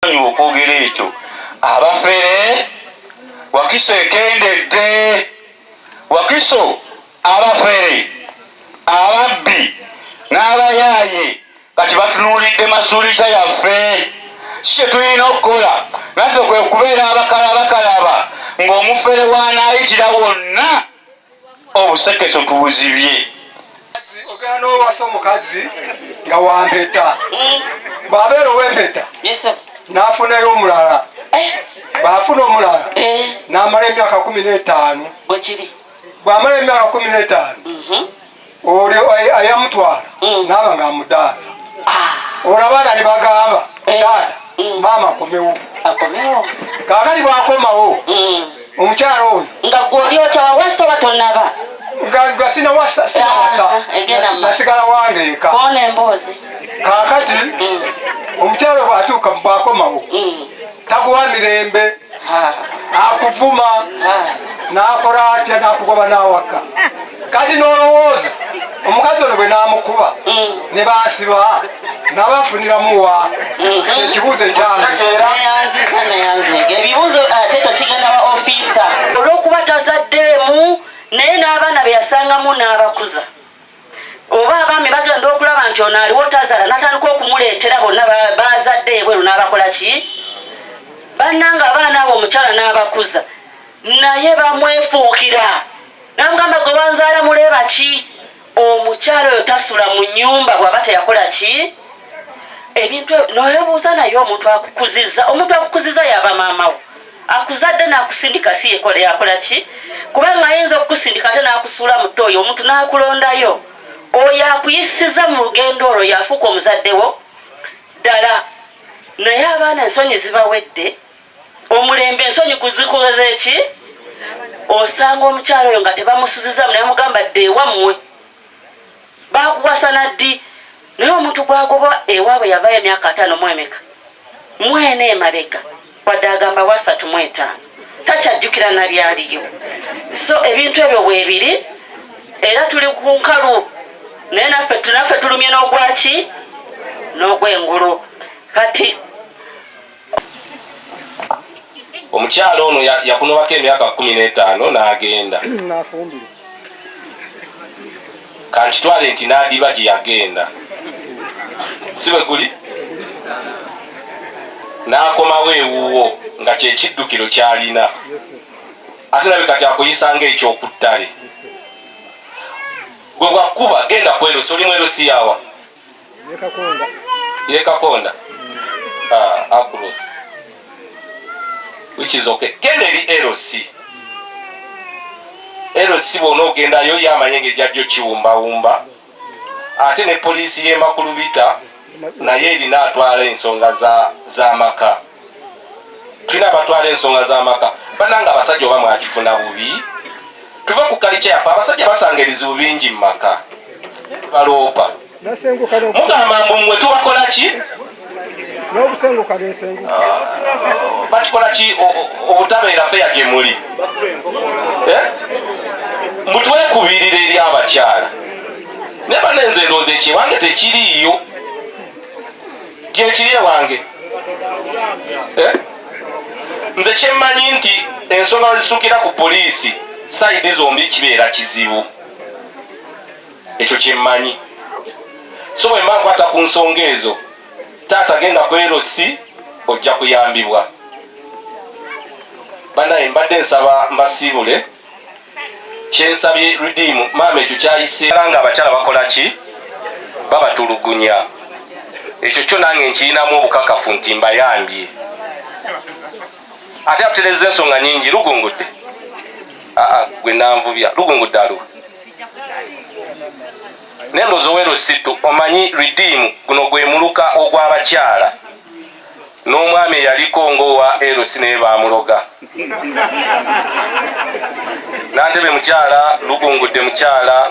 okwogera ekyo abafere Wakiso ekendedde Wakiso abafere ababbi n'abayaaye kati batunuulidde masuulisa yaffe kye tulina okukola naffe kwe kubeera abakalaba ng'omufere w'anaayitira wonna obusekeso tubuzibye. Ogenda n'owasa omukazi nga wampeta bw'abeera ow'empeta n'afunayo omulala bw'afuna omulala n'amala emyaka 15 bw'amala emyaka 15 oli ayamutwala n'aba ng'amudaaza olaba ne bagamba taata maama akomewo kaakati bw'akomawo omukyala oyo nga gw'oli otawawasa batonaba nga sinawasa nasigala wange eka kaakati omukyala bw'atuuka bw'akomawo taguwa mirembe akuvuma n'akola atya n'akugoba n'awaka kati n'olowooza omukazi ono bwe n'amukuba ne basiba n'abafuniramu wa ekibuuzo ekyange ebibuuzo ate tokigenda wa ofiisa olw'okuba tazaddeemu naye n'abaana be yasangamu n'abakuza oba abaami bagenda okulaba nti ono aliwo tazala natandika okumuleetera bonna bazadde ebweru n'abakola ki bannanga abaana abo omukyala n'abakuza naye bamwefuukira namugamba gwe wanzaala muleeba ki omukyala oyo tasula mu nnyumba bw'aba teyakola ki ebintu noyebuuza naye omuntu akukuziza yaba maamawo akuzadde n'akusindika si yakola ki kubanga ayinza okukusindika ate n'akusuula mu ttooyi omuntu n'akulondayo oyo akuyisiza mu lugendo olwo yafuuka omuzaddewo ddala naye abaana ensonyi zibawedde omulembe ensonyi kuzikoza eki osanga omukyalo oyo nga tebamusuzizamu naye mugamba dde ewammwe bakuwasana ddi naye omuntu gwagoba ewaabwe yavayo emyaka 5 mu emeka mwene emabega wadde agamba wa 35 takyajjukira nabyaliyo so ebintu ebyo bwebiri era tuli ku nkalu naye naffe tulumye n'ogwaki n'ogw'engulu kati omukyalo ono yakunobako emyaka 15 n'agenda kankitwale nti n'adiba gye yagenda si bwe guli n'akomawo ewuwo nga kyekiddukiro ky'alina ate nabe kati akuyisanga ekyokuttale gwe bwakkuba genda ku erosi oli mu erosi yawa yekakonda across which is okay genda eri erosi bwona ogendayo yamanye ng'ejjajjo kiwumbawumba ate ne poliisi y'emakulubita naye erina atwala ensonga z'amaka tulina abatwala ensonga z'amaka bannanga abasajja oba mwakifuna bubi tuve ku kalikya yaffe abasajja basanga ebizibu bingi mu maka baloopa mugamba mbu mmwe tubakola ki bakikola ki obutabeera feya gye muli mutwekubirira eri abakyala naye banenze ndowooza ekyewange tekiriiyo gyekiri ewange nze kyemmanyi nti ensonga zitukira ku poliisi sayidi zombi kibeera kizibu ekyo kyemmanyi so bwe mba nkwata ku nsonga ezo taata genda ku erosi ojja kuyambibwa banaye mbadde nsaba mbasiibule kyensabye ridimu maama ekyo kyayise nga abakyala bakola ki babatulugunya ekyo kyo nange nkirinamu obukakafu nti mbayambye ate abutereza ensonga nyingi lugungudde gwe nanvubya lugungudde aluwa nendozo werositu omanyi ridimu guno gwe muluka ogw'abakyala n'omwami eyaliko ng'owa erosi naye bamuloga nantebe mukyala lugungudde mukyala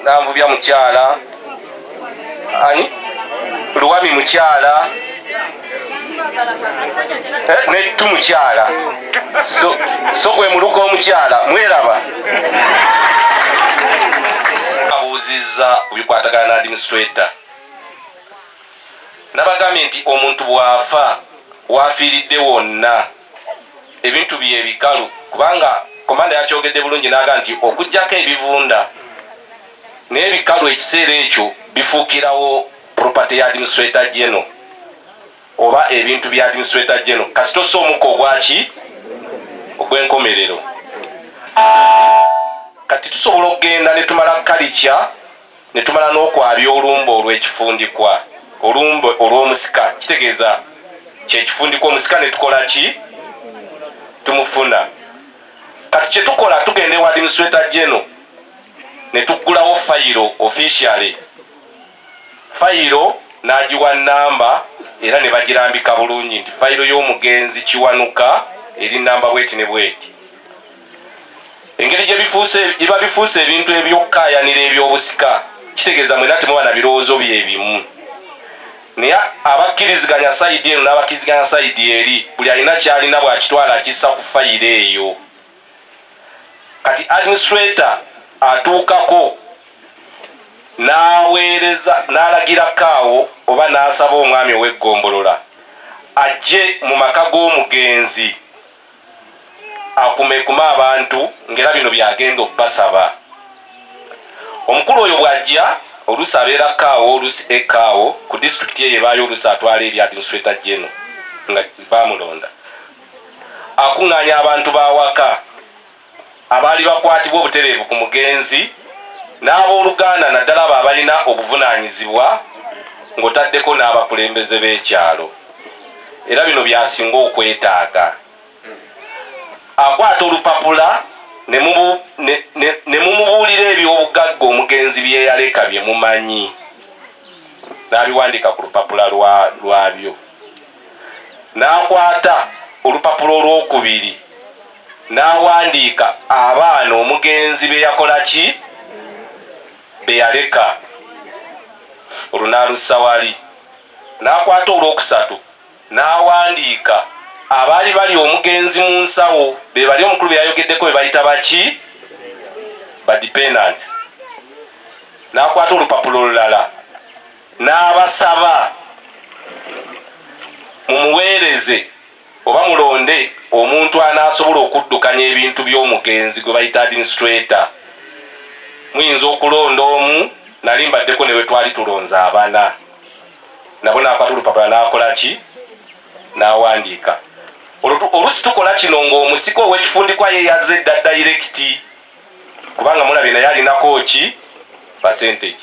nanvubya mukyala ani luwami mukyala nettu mukyala so gwe muluka omukyala mweraba abuuzizza bikwatagana na administrator nabagambye nti omuntu bw'afa wafiiridde wonna ebintu bye ebikalu, kubanga komanda yakyogedde bulungi n'aga nti okuggyako ebivunda n'ebikalu ekiseera ekyo bifuukirawo property ya administrator general oba ebintu bya administrator general kasito so omuko ogwaki ogw'enkomerero. Kati tusobola okugenda ne tumala kalikya ne tumala n'okwabya olumba olw'ekifundikwa, olumba olw'omusika, kitegeeza kyekifundikwa omusika ne tukola ki? Tumufuna. Kati kye tukola tugenda ewa administrator general ne tuggulawo fayiro officially, fayiro n'agiwa namba era ne bagirambika bulungi nti fayiro y'omugenzi Kiwanuka eri namba bweti ne bweti. Engeri gye biba bifuuse ebintu ebyokukaayanira ebyobusika, kitegeeza mwena temuba na birowoozo bye bimu. Naye abakkiriziganya sayidi eno n'abakkiriziganya sayidi eri, buli alina kyalina bw'akitwala akissa ku fayiro eyo. Kati administrator atuukako n'aweereza n'alagirako awo oba n'asaba omwami ow'eggombolola ajje mu maka g'omugenzi akumekume abantu ng'era bino byagenda okubasaba. Omukulu oyo bw'ajja oluusi abeerako awo, oluusi ekaawo ku disitulikiti eyo ebaayo, oluusi atwala ebya administrator general nga bamulonda, akuŋŋaanya abantu b'awaka abaali bakwatibwa obutereevu ku mugenzi n'abooluganda naddala abo abalina obuvunaanyizibwa ng'otaddeko n'abakulembeze b'ekyalo. Era bino byasinga okwetaaga. Akwata olupapula ne mumubuulira eby'obugagga omugenzi bye yaleka bye mumanyi, n'abiwandika ku lupapula lwabyo. N'akwata olupapula olwokubiri n'awandiika abaana omugenzi be yakola ki? Be yaleka. Olwo n'alussa wali. N'akwata olwokusatu n'awandiika abaali bali omugenzi mu nsawo, be bali omukulu bye yayogeddeko be bayita baki? Badependent. N'akwata olupapula olulala n'abasaba mumuweereze oba mulonde omuntu anaasobola okuddukanya ebintu by'omugenzi gwe bayita administrator. Muyinza okulonda omu, nali mbaddeko ne we twali tulonze abana. Nabo n'akwata olupapula n'akola ki? N'awandiika. Oluusi tukola kino ng'omusiko ow'ekifundikwa ye yazze dda dayirekiti, kubanga mulabye naye alinako ki? Percentage.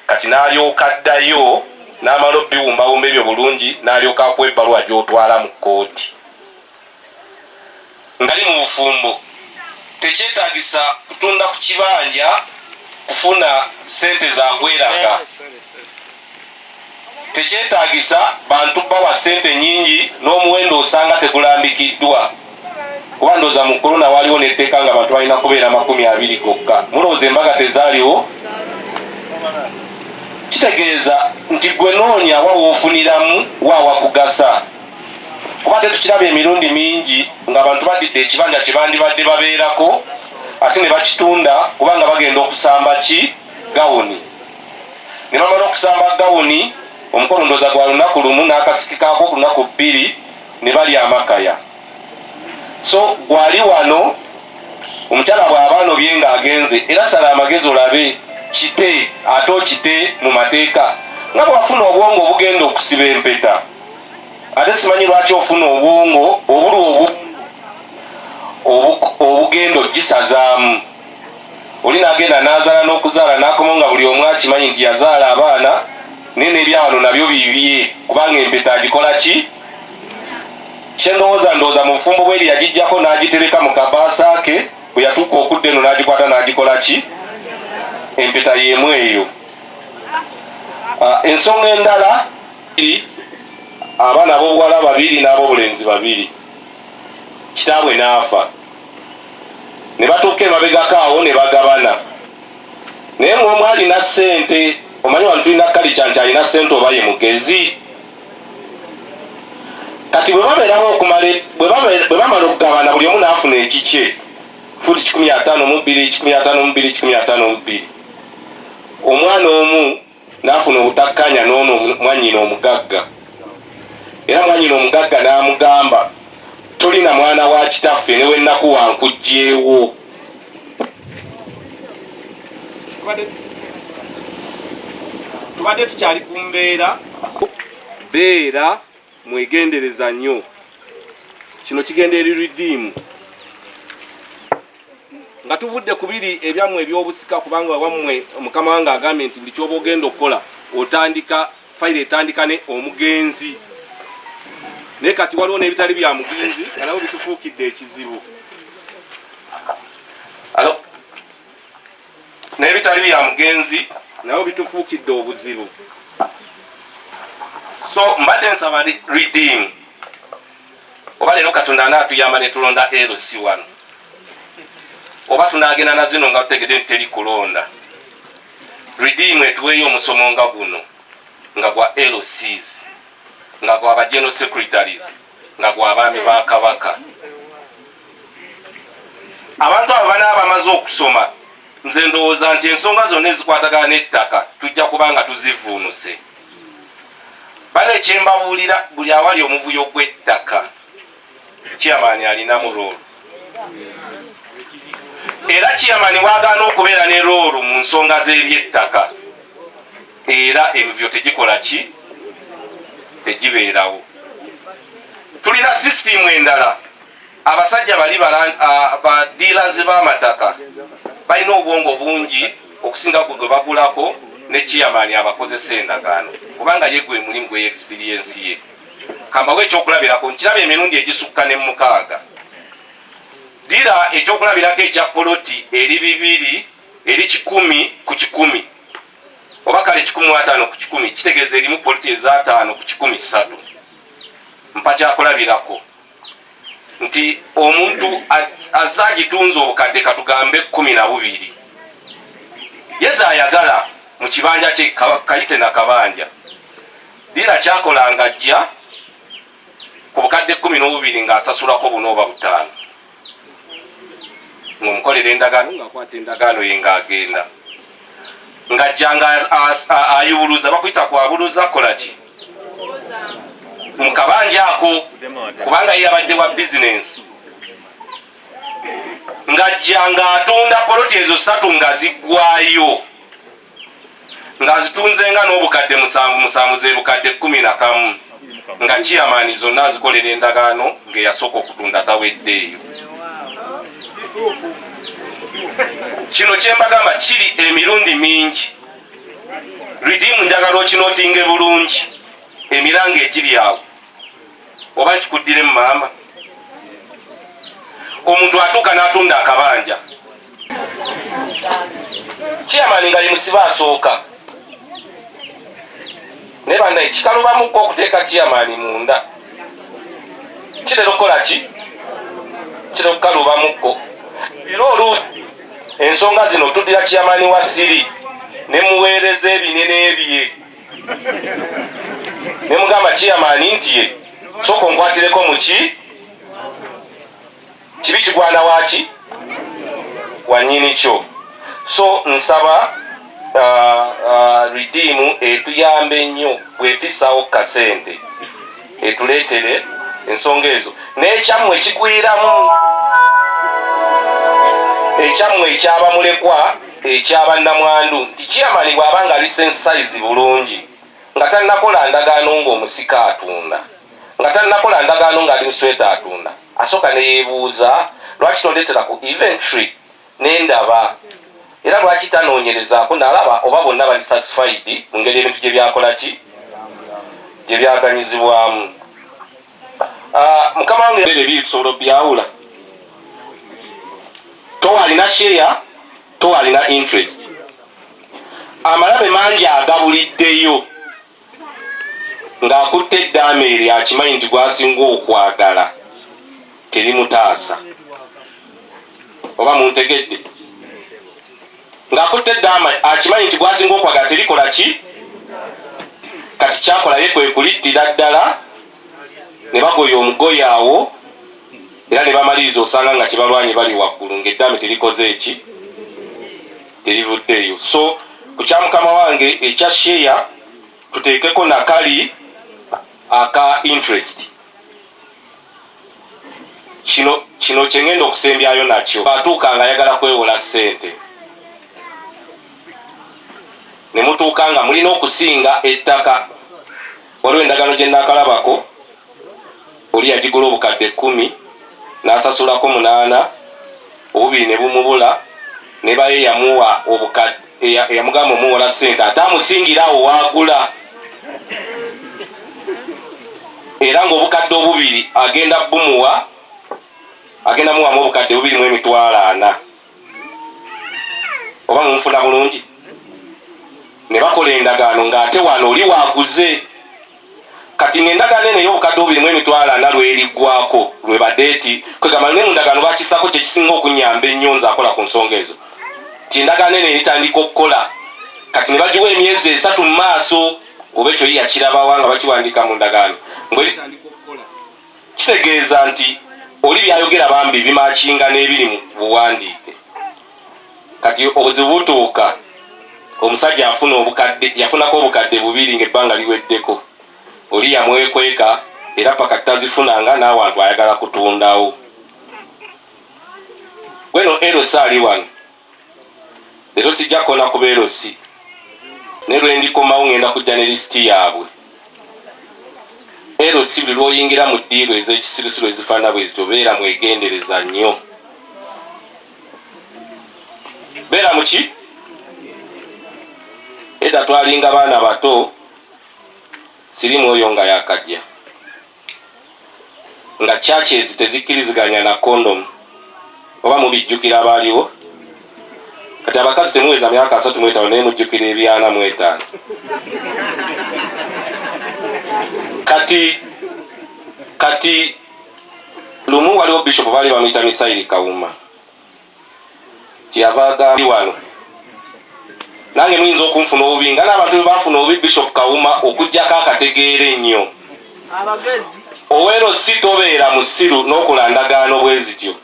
Kati n'alyoka addayo n'amala obbiwumbawumba ebyo bulungi n'alyoka akuwa ebbaluwa gy'otwala mu kkooti. Ngali mu bufumbo tekyetaagisa kutunda ku kibanja kufuna sente za kweraga. Tekyetaagisa bantu bawa sente nyingi n'omuwendo osanga tegulambikiddwa. Kuba ndowooza mu korona waliwo n'etteeka nga abantu balina kubeera 20 gokka. Mulowooza embaga tezaaliwo? Kitegeeza nti gwe noonya wa woofuniramu wa wakugasa. Kuba tetukiraba emirundi mingi ng'abantu badidde ekibanja kye bandibadde babeerako ate ne bakitunda kubanga bagenda okusamba ki? Gawuni. Ne bamala okusamba gawuni, omukolo ndowooza gwa lunaku lumu n'akasiki kaako ku lunaku 2 ne balya amakaya. So gwali wano omukyala bw'abaanobye ng'agenze era sala amagezi olabe kite ate okite mu mateeka nga bw'afuna obwongo obugenda okusiba empeta. Ate simanyi lwaki ofuna obwongo obuli obugenda ogisazaamu. Oli n'agenda n'azaala n'okuzaala n'akomawo nga buli omu akimanyi nti yazaala abaana naye n'ebyawano nabyo bibye kubanga empeta agikola ki? Kye ndowooza mu bufumbo bweri yagijjako n'agitereka mu kabaasa ke, bwe yatuuka okudda eno n'agikwata n'agikola ki? Empeta y'emu eyo. Ensonga endala abaana b'obuwala 2 n'ab'obulenzi 2. Kitaabwe n'afa. Ne batuuka emabegako awo ne bagabana. Naye ng'omu alina ssente, omanyi wano tulina kalica nti alina ssente oba ye mugezi. Kati bwe bamala okugabana buli omu n'afuna ekikye. Futi 15 mu 2, 15 mu 2, 15 mu 2. Omwana omu n'afuna obutakkanya n'ono mwannyina omugagga, era mwannyina omugagga n'amugamba tolina mwana wa kitaffe ne wennaku wankugjeewo. Tubadde tukyali ku mbeera, beera mwegendereza nnyo. Kino kigenda eri Redeem nga tuvudde ku biri ebyammwe ebyobusika, kubanga wammwe mukama wange agambye nti buli kyoba ogenda okukola otandika fayiro etandika ne omugenzi, naye kati waliwo n'ebitali bya mugenzi nabo bitufuukidde ekizibu. N'ebitali bya mugenzi nabo bitufuukidde obuzibu. So mbadde nsaba Redeem oba leero Katonda anaatuyamba ne tulonda LC1 oba tunaagenda na zino nga tutegedde nti teri kulonda. Redeem etuweeyo omusomo nga guno nga gwa LCs, nga gwa ba general secretaries, nga gwa abaami ba Kabaka. Abantu abo banaaba bamaze okusoma, nze ndowooza nti ensonga zonna ezikwatagana n'ettaka tujja kubanga tuzivuunuse. Bano ekyembabuulira, buli awali omuvuyo gw'ettaka chairman alinamu roolo, era chairman waagaana okubeera ne roolo mu nsonga z'ebyettaka, era emivyo tegikola ki? Tegibeerawo. Tulina sisitimu endala, abasajja bali ba dealers b'amataka balina obwongo bungi okusinga gwe bagulako ne chairman abakozesa endagaano, kubanga ye gwe mulimu gwe experience ye. Kambawe ekyokulabirako nkiraba emirundi egisukka ne 6. Dira ekyokulabirako ekya poloti eri 2 eri 10 ku 10 oba kale 15 ku 10 kitegeeza erimu poloti eza 5 ku 13. Mpa kyakulabirako nti omuntu azagitunza obukadde katugambe 12 yeza ayagala mu kibanja kye kayite na kabanja. Dira kyakolanga ajja ku bukadde 12 ng'asasulako buno oba 5 ng'omukolera endagaano ng'akwata endagaano ye ng'agenda ng'ajja ayubuluza, bakuyita kwabuluza kola ki mu kabanja ako, kubanga ye yabadde wa bizinensi, ng'ajja ng'atunda poloti ezo 3 nga ziggwayo, ng'azitunze nga n'obukadde 7 z'ebukadde 11 nga chairman zonna azikolera endagaano ng'eyasooka okutunda taweddeeyo. Kino kyembagamba kiri emirundi mingi. Redeem njagala okinootinge bulungi emiranga egiri awo, oba nkikuddire mu maama. Omuntu atuuka n'atunda akabanja, chairman nga ye musiba asooka, naye bannaye kikalubamukko okuteeka chairman munda. Kitera okukola ki? Kitera okukalubamukko. Era oluusi ensonga zino tuddira chairman wa 3 ne muweereza ebinene ebye, ne mugamba chairman nti ye sooka onkwatireko mu ki? Kibi kigwana waki? Wannyini kyo. So nsaba Redeem etuyambe nnyo bwefisawo kasente etuleetere ensonga ezo, n'ekyammwe ekigwiramu, ekyammwe ekyabamulekwa ekyabannamwandu, nti chairman bw'abanga lisensize bulungi nga tannakola ndagaano ng'omusika atunda, nga tannakola ndagaano ng'ali musweta atunda, asooka ne yeebuuza lwaki tondeetera ku inventory n'endaba, era lwaki tanoonyerezaako n'alaba oba bonna bali satisfied mu ngeri ebintu gye byakola ki? Gye byaganyizibwamu. Mukama wange ebiri tusobola byawula. Towalina share, towalina interest. Amalabe mangi agabuliddeyo ng'akutte eddameeri akimanyi nti gwasinga okwagala terimutaasa, oba muntegedde? Ng'akutte eddaama akimanyi nti gwasinga okwagala terikola ki? Kati kyakola ye kwe kulittira ddala ne bagoya omugoye awo, era ne bamaliriza osanga nga kibalwanye bali waggulu ng'eddaame terikoze eki? Terivuddeeyo. So ku kya mukama wange ekya share tuteekeko nakali aka interest. Kino kyengenda okusembyayo nakyo atuuka nga ayagala kwewola ssente ne mutuuka nga mulina okusinga ettaka. Waliwo endagaano gye naakalabako, oli yagigula obukadde 10 n'asasulako 8, obubiri ne bumubula ne baye yamuwa obukadde yamugamba omuwola ssente ate amusingirawo waagula, era ng'obukadde obubiri agenda bumuwa agenda muwamu obukadde 2.40. Oba mumufuna bulungi? Ne bakola endagaano ng'ate wano oli waaguze. Kati ng'endagaano eno ey'obukadde 2.40 lweriggwako lwe badeeti kwegamba ne mu ndagaano bakisako kyekisinga okunyamba ennyo nze akola ku nsonga ezo ti endagaano eno eritandika okukola. Kati ne bagiwa emyezi 3 mu maaso oba ekyo yakirabawa nga bakiwandiika mu ndagaano ng'eritandika okukola. Kitegeeza nti oli byayogera bambi bimakinga n'ebiri mu buwandiike. Kati obuzibu butuuka omusajja yafunako obukadde 2 ng'ebbanga liweddeko, oli yamwekweka era paka tazifunanga n'awantu ayagala kutundawo. Gweno LC ali wano leero sijja kona kuba LC ne lwe ndikomawo ngenda kujja ne lisiti yaabwe. LC buli lw'oyingira mu ddiiro ez'ekisirusiru ezifaanana bwe zityo beera mwegendereza nnyo. Beera mu ki? Edda twalinga baana bato sirimu oyo nga yakajja nga churches tezikkiriziganya na kondomu oba mubijjukira abaaliwo. Kati abakazi temuweza myaka 35 naye mujjukira ebyana 5. Kati lumu waliwo bishop baali bamuyita Misaili Kawuma kyavaaga wano nange muyinza okunfuna obubi nga n'abantu bwe bafuna obubi Bishop Kawuma okuggyako akategeere ennyo. Owero si tobeera musiru n'okola ndagaano bwe zityo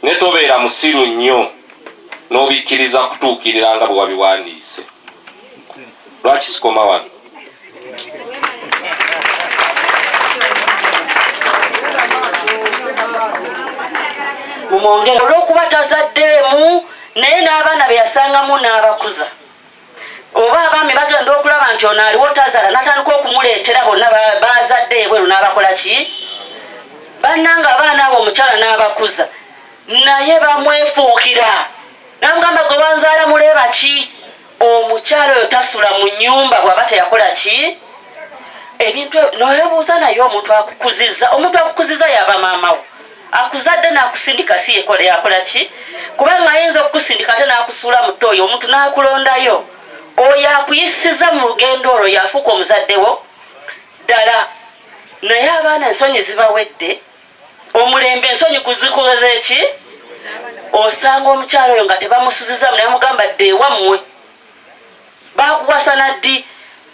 ne tobeera musiru nnyo n'obikkiriza kutuukirira nga bwe wabiwandiise. Lwaki sikoma wano? Mumwongere olw'okuba tazaddeemu naye n'abaana be yasangamu n'abakuza. Oba abaami bagenda okulaba nti ono aliwo tazala n'atandika okumuleetera bonna bazadde ebweru n'abakola ki? Bannanga abaana abo omukyala n'abakuza naye bamwefuukira. Namugamba gwe wanzaala muleeba ki? Omukyala oyo tasula mu nnyumba bw'aba teyakola ki? Ebintu noyebuuza naye omuntu akukuziza yaba maamawo. Akuzadde n'akusindika si yakola ki? Kubanga ayinza okukusindika ate n'akusuula mu ttooyi omuntu n'akulondayo. Oyo akuyisiza mu lugendo olwo yafuuka omuzaddewo ddala. Naye abaana ensonyi zibawedde, omulembe ensonyi kuzikoze eki? Osanga omukyalo oyo nga tebamusuziza naye mugamba dde ewammwe. Bakuwasana ddi?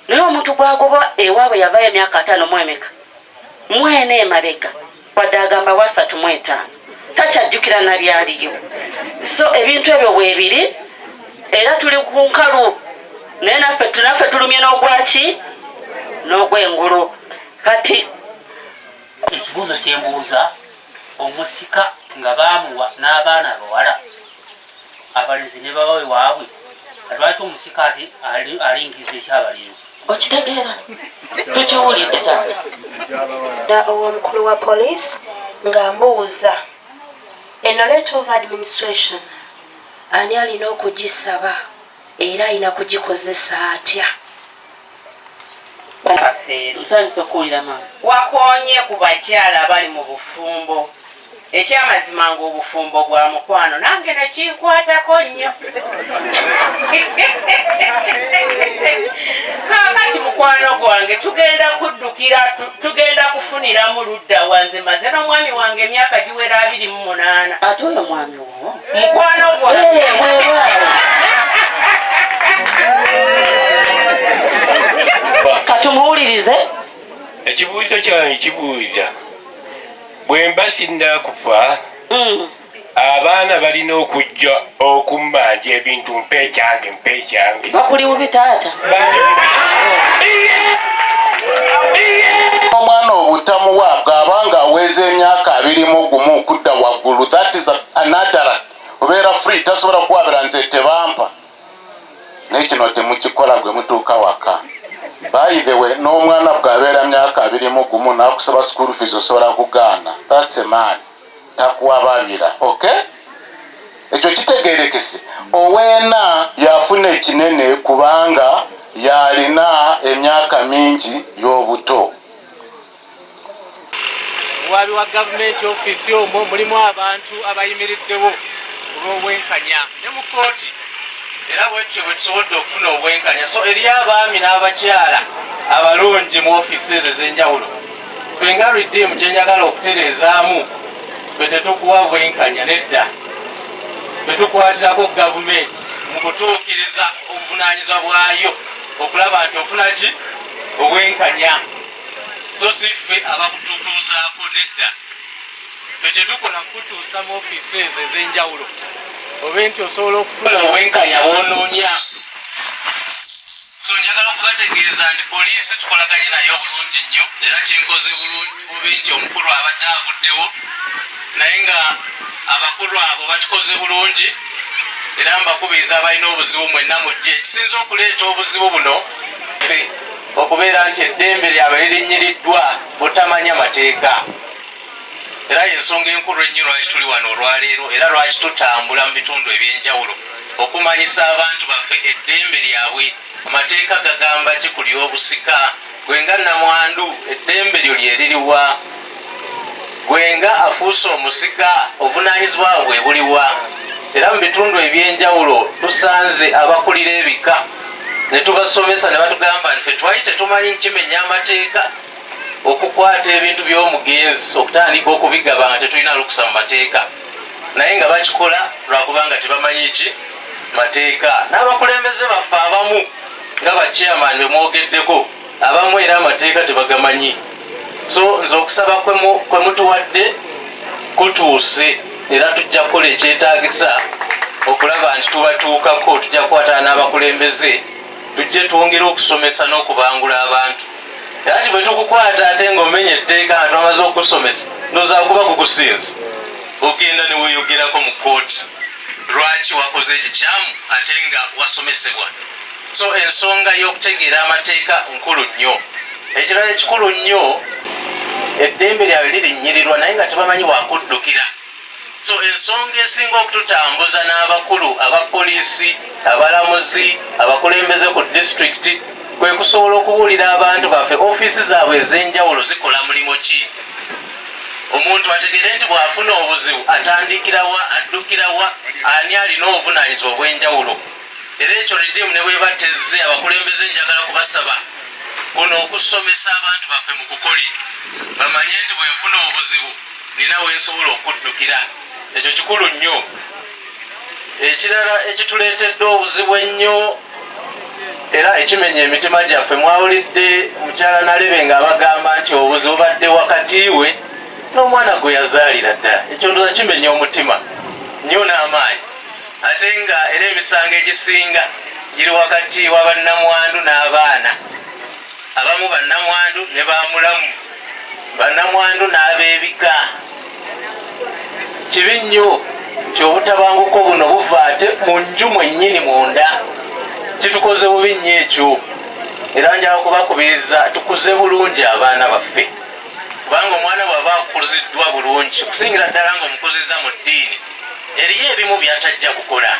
Naye omuntu gwagoba ewaabwe yavayo emyaka 5 mu emeka. Mwene emabega. Wadde agamba wa 3.5 takyajjukira nabyaliyo. So ebintu ebyo bwebiri era tuli ku nkalu naye naffe tulumye n'ogwaki n'ogw'engulu. Kati ekibuuzo kyembuuza omusika nga baamuwa n'abaana bawala abalenzi ne babawe waabwe lwaki omusika ati alingiriza ekyabalenzi? Okitegeera tukiwulidde taata omukulu wa police nga mbuuza eno letter of administration ani alina okugisaba era alina kugikozesa atya? Wakonye ku bakyala abali mu bufumbo. Ekyamazima ng'obufumbo bwa mukwano nange nekinkwatako nnyo. Kakati mukwano gwange tugenda kuddukira tugenda kufuniramu ludda wanze maze n'omwami wange emyaka giwera 28. ate oyo mwami wo mukwano gwange katumuwulirize. Ekibuuzo kyange kibuuza bwe mba sinnakufa abaana balina okujja okummanja ebintu mpe ekyange bakuli bubi taata omwana obutamuwa bw'abanga aweza emyaka 21 okudda waggulu, that is an adult, obeera free, tasobola kuwabira nze tebampa. Naye kino temukikola gwe mutuuka waka. By the way, n'omwana bw'abeera myaka 21 n'akusaba school fees osobola kugaana. That's a man. Takuwababira. Okay? Ekyo kitegeerekese. Oweena yafuna ekinene kubanga yalina emyaka mingi y'obuto. Wali wa government office omwo mulimu abantu abayimiriddewo olw'obwenkanya ne mu kooti era bwekyo bwe tusobodde okufuna obwenkanya. So eri abaami n'abakyala abalungi mu offices ez'enjawulo, twenga Redeem kye njagala okutereezaamu bwe tetukuwa bwenkanya nedda, bwe tukwatirako gavumenti mu kutuukiriza obuvunaanyizibwa bwayo okulaba nti ofuna ki obwenkanya. So si ffe abakututuusaako nedda, ffe kye tukola kutuusa mu offices ez'enjawulo obe nti osobola okufuna obwenkanya bw'onoonya. So njagala okubategeeza nti poliisi tukolaganye nayo bulungi nnyo era kinkoze bulungi obe nti omukulu abadde avuddewo, naye nga abakulu abo batukoze bulungi era mbakubiriza abalina obuzibu mwenna mujje. Ekisinza okuleeta obuzibu buno ffe okubeera nti eddembe lyabwe lirinyiriddwa butamanya mateeka, era y'ensonga enkulu ennyo lwaki tuli wano olwaleero era lwaki tutambula mu bitundu eby'enjawulo okumanyisa abantu baffe eddembe lyabwe. Amateeka gagamba ki ku ly'obusika? Gwenga nnamwandu eddembe lyo lyeririwa? Gwenga afuuse omusika obuvunaanyizibwa bwe buliwa? Era mu bitundu eby'enjawulo tusanze abakulira ebika ne tubasomesa ne batugamba nti ffe twali tetumanyi nkimenya amateeka okukwata ebintu by'omugenzi okutandika okubigaba nga tetulina lukusa mu mateeka, naye nga bakikola lwakubanga tebamanyi ki mateeka. N'abakulembeze baffe abamu nga bachairman be mwogeddeko abamu era amateeka tebagamanyi. So nze okusaba kwe mutuwadde kutuuse era tujja kukola ekyetaagisa okulaba nti tubatuukako. Tujja kukwatana n'abakulembeze tujje twongere okusomesa n'okubangula abantu. Era ti bwe tukukwata ate ng'omenya etteeka nga twamaze okusomesa ndowooza kuba kukusinza ogenda ne weeyogerako mu kkooti lwaki wakoze ekikyamu ate nga wasomesebwa. So ensonga y'okutegeera amateeka nkulu nnyo. Ekirala ekikulu nnyo, eddembe lyabwe lirinnyirirwa naye nga tebamanyi wakuddukira. So ensonga esinga okututambuza n'abakulu abapoliisi, abalamuzi, abakulembeze ku disitulikiti kwe kusobola okubuulira abantu baffe ofiisi zaabwe ez'enjawulo zikola mulimu ki. Omuntu ategere nti bw'afuna obuzibu atandikirawa, addukirawa, ani alina obuvunaanyizibwa obw'enjawulo. Era ekyo Redeem ne bwe batezze abakulembeze njagala kubasaba kuno okusomesa abantu baffe mu kukoli bamanye nti bwenfuna obuzibu nina wensobola okuddukira. Ekyo kikulu nnyo. Ekirala ekituleetedde obuzibu ennyo era ekimenya emitima gyaffe, mwawulidde mukyala Nalebe ng'abagamba nti obuzibu badde wakati we n'omwana gwe yazaalira ddala. Ekyo ndowooza kimenya omutima nnyo n'amaanyi, ate nga era emisango egisinga giri wakati wa bannamwandu n'abaana. Abamu bannamwandu ne bamulamu, bannamwandu n'ab'ebika. Kibi nnyo nti obutabanguko buno buva ate mu nju mwennyini munda. Kitukoze bubi nnyo ekyo, era njala kubakubiriza tukuze bulungi abaana baffe, kubanga omwana bw'aba akuziddwa bulungi okusingira ddala ng'omukuziza mu ddiini eriyo ebimu byatajja kukola.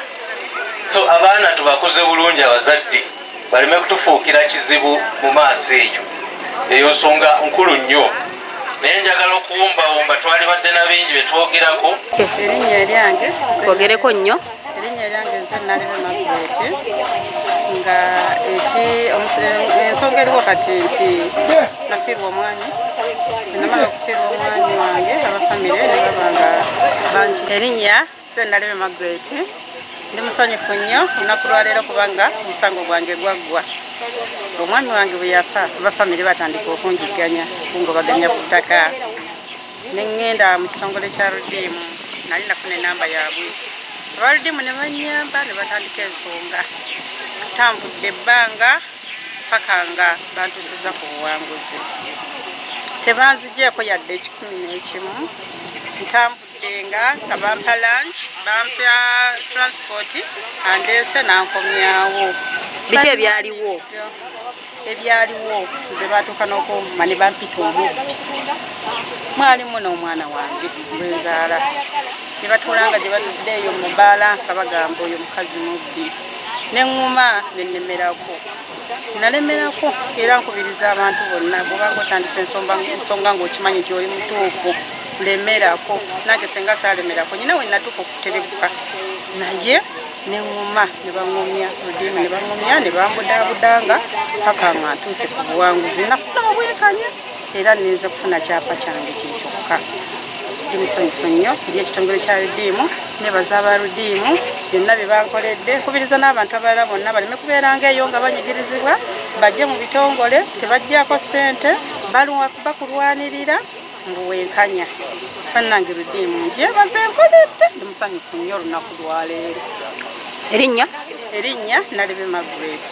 So abaana tubakuze bulungi abazadde baleme kutufuukira kizibu mu maaso eyo nsonga nkulu nnyo. Naye njagala okuwumbawumba, twali badde na bingi bye twogerako. Erinnya lyange twogereko nnyo. Erinnya lyange nze Nalebe Margaret, nga ensonga eriwo kati nti nafiirwa omwami, namala okufiirwa omwami wange abafamire ne babanga bangi. Erinnya nze Nalebe Margaret, ndi musanyufu nnyo olunaku lwaleero kubanga omusango gwange gwaggwa. Omwami wange bwe yafa abafamire batandika okunjiganya kungobaganya ku ttaka, ne ŋŋenda mu kitongole kya Redeem nali nafuna enamba yaabwe abarudimu ne banyamba ne batandika ensonga tambudde ebbanga paka nga bantusiza ku buwanguzi tebanzigyeko yadde 11 ntambudde nga bampa lunch bampa transport andeese nankomyawo biki ebyaliwo nze batuuka n'okumma ne bampita omubbi mwalimu n'omwana wange gwenzaala ne batuulanga gye batudde eyo mu bbaala nga bagamba oyo mukazi mubbi neŋŋuma nennemerako nalemerako era nkubiriza abantu bonna bwobanga otandisa ensonga ng'okimanyi nti oli mutuufu lemerako nange senga saalemerako nyina we natuuka okuterebuka naye neŋŋuma ne baŋŋumya rudimu ne baŋŋumya ne bambudaabudanga paka nga ntuuse ku buwanguzi nafuna obwenkanya era neza kufuna kyapa kyange kikyokka emisanyufu nnyo eri ekitongole kya rudimu nebaza aba rudimu byonna bye bankoledde nkubiriza n'abantu abalala bonna baleme kubeeranga eyo nga banyigirizibwa bajje mu bitongole tebajjako ssente bakulwanirira mbuwenkanya bannange rudimu njebaze nkoledde ndi musanyufu nnyo olunaku lwaleero erinnya Nalebe Margaret